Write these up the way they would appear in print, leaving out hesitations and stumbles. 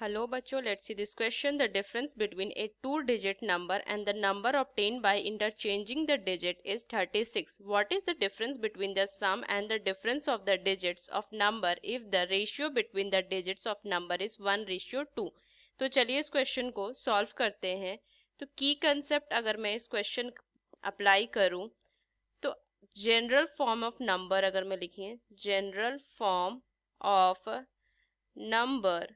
Hello बच्चों, let's see this question. The difference between a two-digit number and the number obtained by interchanging the digit is 36. What is the difference between the sum and the difference of the digits of number if the ratio between the digits of number is 1:2? तो चलिए इस question को solve करते हैं। तो की concept अगर मैं इस क्वेश्चन अप्लाई करूं तो जनरल फॉर्म ऑफ नंबर अगर मैं लिखिए जनरल फॉर्म ऑफ नंबर,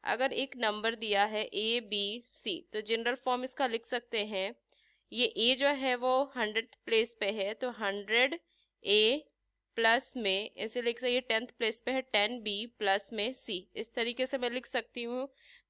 अगर एक नंबर दिया है ए बी सी तो जनरल फॉर्म इसका लिख सकते हैं। ये ए जो है वो 100th प्लेस पे है तो 100 ए प्लस में ऐसे लिख सकते, ये 10th प्लेस पे है 10 बी प्लस में सी, इस तरीके से मैं लिख सकती हूँ।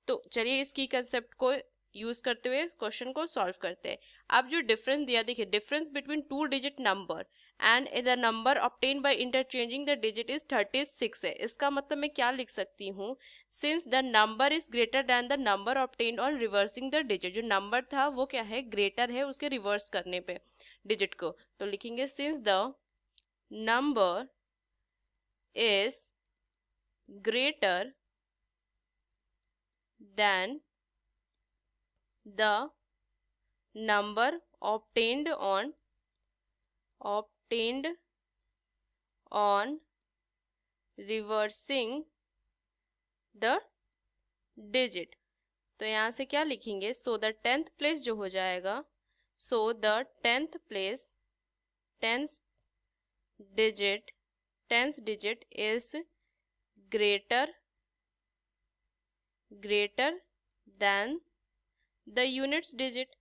तो चलिए इसकी कंसेप्ट को यूज करते हुए इस क्वेश्चन को सॉल्व करते हैं। अब जो डिफरेंस दिया, देखिए difference between two digit number and the number obtain by interchanging the digit is 36 है। इसका मतलब मैं क्या लिख सकती हूँ, since the number is greater than the number obtained on reversing the digit, जो नंबर था वो क्या है, ग्रेटर है उसके रिवर्स करने पे डिजिट को, तो लिखेंगे since the number is greater than the number obtained on reversing the digit। तो यहाँ से क्या लिखेंगे, सो द 10th प्लेस जो हो जाएगा, so the 10th place 10th digit is greater than the units digit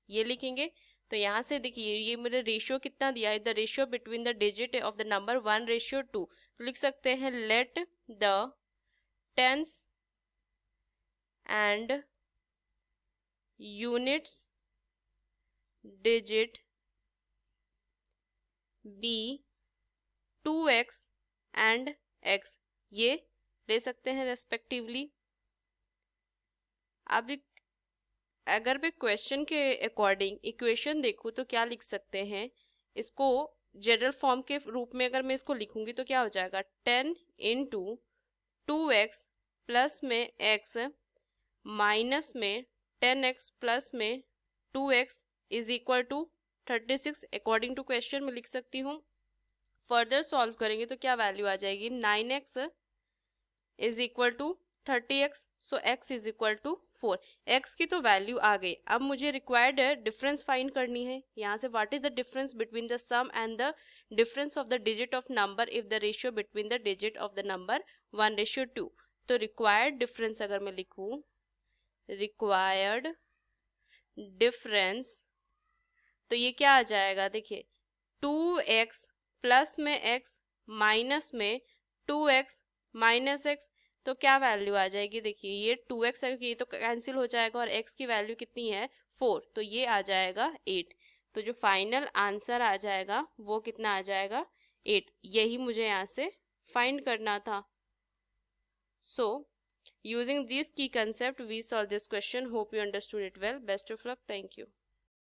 ये लिखेंगे। तो यहाँ से देखिए ये मेरे रेशियो कितना दिया है, the ratio between the digit of the number 1:2, तो लिख सकते हैं let the tens and units digit be 2x and x, ये ले सकते हैं रेस्पेक्टिवली। अब अगर मैं क्वेश्चन के अकॉर्डिंग इक्वेशन देखूं तो क्या लिख सकते हैं, इसको जनरल फॉर्म के रूप में अगर मैं इसको लिखूंगी तो क्या हो जाएगा, 10 इंटू 2x प्लस में x माइनस में 10x प्लस में 2x is equal to 36 according to question में लिख सकती हूँ। फर्दर सॉल्व करेंगे तो क्या वैल्यू आ जाएगी, 9x is equal to 30x, so x is equal to 4। x की तो वैल्यू आ गई, अब मुझे रिक्वायर्ड डिफरेंस फाइंड करनी है। यहाँ से what is the difference between the sum and the difference of the digit of number if the ratio between the digit of the number 1:2। तो रिक्वायर्ड डिफरेंस अगर मैं लिखूं, रिक्वायर्ड डिफरेंस, तो ये क्या आ जाएगा, देखिए 2x प्लस में x माइनस में 2x माइनस x, तो क्या वैल्यू आ जाएगी, देखिए ये 2x है, ये तो कैंसिल हो जाएगा और x की वैल्यू कितनी है 4, तो ये आ जाएगा 8। तो जो फाइनल आंसर आ जाएगा वो कितना आ जाएगा 8, यही मुझे यहाँ से फाइंड करना था। सो यूजिंग दिस की concept we solve this question, hope you understood it well, best of luck, thank you.